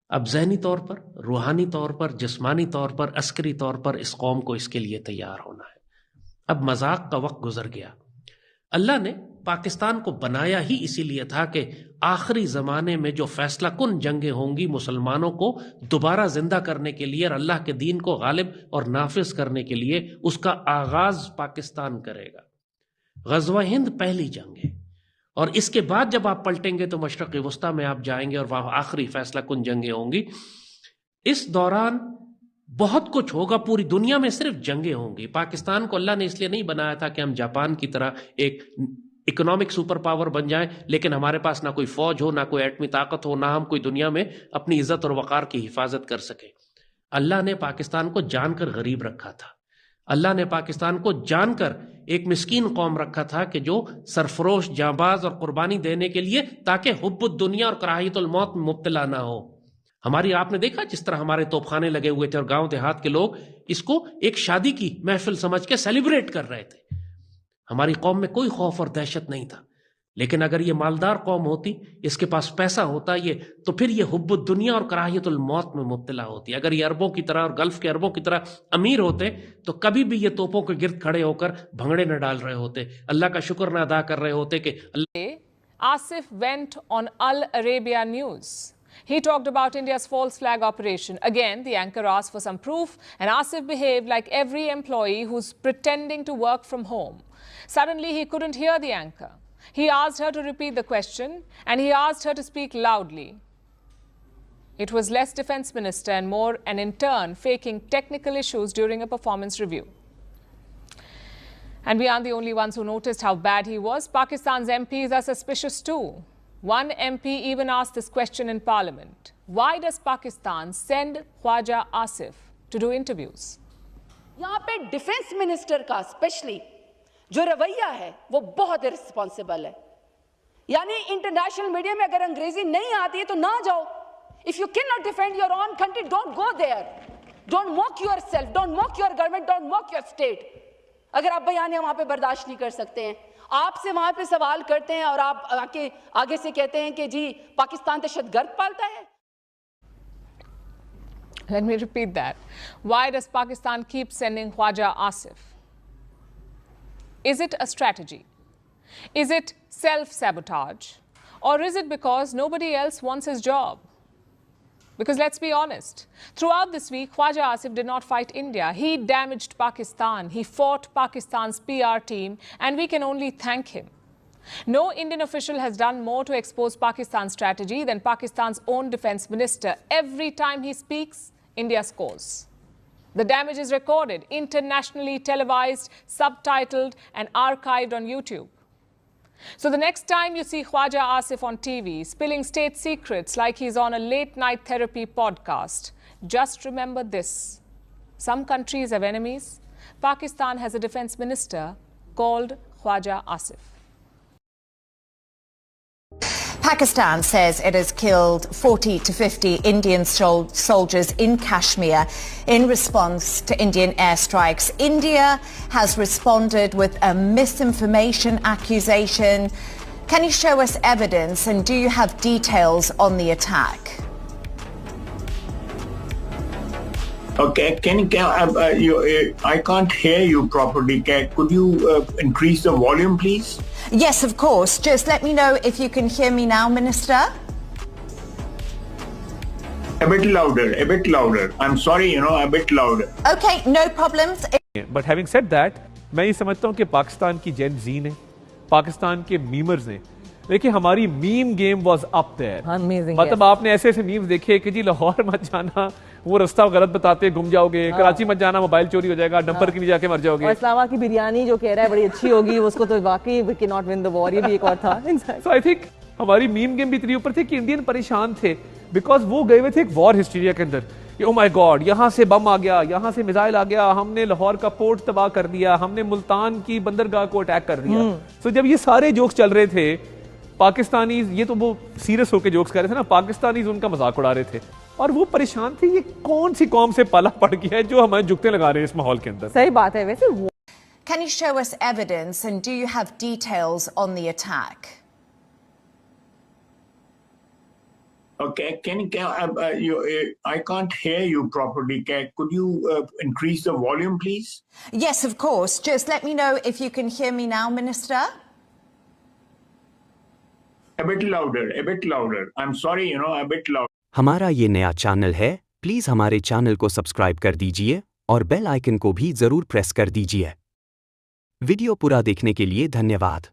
अब ज़हनी तौर पर, रूहानी तौर पर, जिस्मानी तौर पर, अस्करी तौर पर इस कौम को इसके लिए तैयार होना है। अब मजाक का वक्त गुजर गया। अल्लाह ने पाकिस्तान को बनाया ही इसीलिए था कि आखिरी ज़माने में जो फैसला कुन जंगें होंगी मुसलमानों को दोबारा जिंदा करने के लिए और अल्लाह के दीन को गालिब और नाफिज करने के लिए, उसका आगाज पाकिस्तान करेगा। गज़वा हिंद पहली जंग है और इसके बाद जब आप पलटेंगे तो मशरक़ वस्ता में आप जाएंगे और वहां आखिरी फैसला कुन जंगें होंगी। इस दौरान बहुत कुछ होगा, पूरी दुनिया में सिर्फ जंगें होंगी। पाकिस्तान को अल्लाह ने इसलिए नहीं बनाया था कि हम जापान की तरह एक इकोनॉमिक सुपर पावर बन जाएं, लेकिन हमारे पास ना कोई फौज हो, ना कोई एटमी ताकत हो, ना हम कोई दुनिया में अपनी इज्जत और वकार की हिफाजत कर सके। अल्लाह ने पाकिस्तान को जानकर गरीब रखा था। अल्लाह ने पाकिस्तान को जानकर एक मिस्कीन कौम रखा था कि जो सरफरोश, जांबाज और कुर्बानी देने के लिए, ताकि हुब्बुद दुनिया और कराहियतुल मौत में मुब्तला ना हो। हमारी, आपने देखा जिस तरह हमारे तोपखाने लगे हुए थे और गांव देहात के लोग इसको एक शादी की महफिल समझ के सेलिब्रेट कर रहे थे। हमारी कौम में कोई खौफ और दहशत नहीं था। लेकिन अगर ये मालदार कौम होती, इसके पास पैसा होता ये, तो फिर ये हुब्बुद दुनिया और कराहियतुल मौत में मुब्तला होती। अगर ये अरबों की तरह और गल्फ के अरबों की तरह अमीर होते तो कभी भी ये तोपों के गिर्द खड़े होकर भंगड़े न डाल रहे होते, अल्लाह का शुक्र न अदा कर रहे होते कि Asif went on Al Arabiya News. He talked about India's false flag operation. Again, the anchor asked for some proof, and Asif behaved like every employee who's pretending to work from home. Suddenly, he couldn't hear the anchor. He asked her to repeat the question, and he asked her to speak loudly. It was less defense minister and more an intern faking technical issues during a performance review. And we aren't the only ones who noticed how bad he was. Pakistan's MPs are suspicious too. One MP even asked this question in Parliament. Why does Pakistan send Khwaja Asif to do interviews? यहाँ पे defence minister का specially जो रवैया है वो बहुत irresponsible है। यानी इंटरनेशनल मीडिया में अगर अंग्रेजी नहीं आती है तो ना जाओ। If you cannot defend your own country, don't go there. Don't mock yourself. Don't mock your government. Don't mock your state. अगर आप बयानियां वहां पे बर्दाश्त नहीं कर सकते हैं, आपसे वहां पे सवाल करते हैं और आप आगे से कहते हैं कि जी पाकिस्तान दहशतगर्द पालता है। Let me repeat that. Why does Pakistan keep sending Khwaja Asif? Is it a strategy? Is it self-sabotage? Or is it because nobody else wants his job? Because let's be honest, throughout this week, Khwaja Asif did not fight India. He damaged Pakistan. He fought Pakistan's PR team, and we can only thank him. No Indian official has done more to expose Pakistan's strategy than Pakistan's own defense minister. Every time he speaks, India scores. The damage is recorded, internationally televised, subtitled, and archived on YouTube. So the next time you see Khwaja Asif on TV spilling state secrets like he's on a late-night therapy podcast, just remember this. Some countries have enemies. Pakistan has a defense minister called Khwaja Asif. Pakistan says it has killed 40 to 50 Indian soldiers in Kashmir in response to Indian airstrikes. India has responded with a misinformation accusation. Can you show us evidence, and do you have details on the attack? Okay, I can't hear you properly. Could you increase the volume, please? Yes, of course. Just let me know if you can hear me now, Minister. A bit louder. I'm sorry, a bit louder. Okay, no problems. But having said that, मैं ये समझता हूँ कि पाकिस्तान की जेन जी ने, पाकिस्तान के memers ने, देखिए हमारी meme game was up there. मतलब आपने ऐसे ऐसे मीम्स देखे कि जी लाहौर मत जाना, वो रास्ता गलत बताते गुम जाओगे, कराची मत जाना मोबाइल चोरी हो जाएगा, डंपर के नीचे जाके मर जाओगे, और इस्लामाबाद की बिरयानी जो कह रहा है बड़ी अच्छी होगी, उसको तो वाकई we can not win the war, ये भी एक और था। सो आई थिंक हमारी मीम गेम भी इतनी ऊपर थी कि इंडियन परेशान थे बिकॉज वो गए हुए थे एक वॉर हिस्टीरिया के अंदर। ओ माय गॉड, यहाँ से बम आ गया, यहाँ से मिसाइल आ गया, हमने लाहौर का पोर्ट तबाह कर दिया, हमने मुल्तान की बंदरगाह को अटैक कर दिया। सो जब ये सारे जोक्स चल रहे थे, पाकिस्तानी, ये तो वो सीरियस होकर जोक्स कर रहे थे ना, पाकिस्तानी उनका मजाक उड़ा रहे थे और वो परेशान थे ये कौन सी कौम से पाला पड़ गया है जो हमें जुगते लगा रहे हैं इस माहौल के अंदर। सही बात है। वैसे Can you show us evidence, and do you have details on the attack? Okay, I can't hear you properly. Could you increase the volume, please? Yes, of course. Just let me know if you can hear me now, Minister. A bit louder, a bit louder. I'm sorry, a bit louder. हमारा ये नया channel है, please हमारे channel को subscribe कर दीजिए और bell icon को भी जरूर प्रेस कर दीजिए। वीडियो पूरा देखने के लिए धन्यवाद।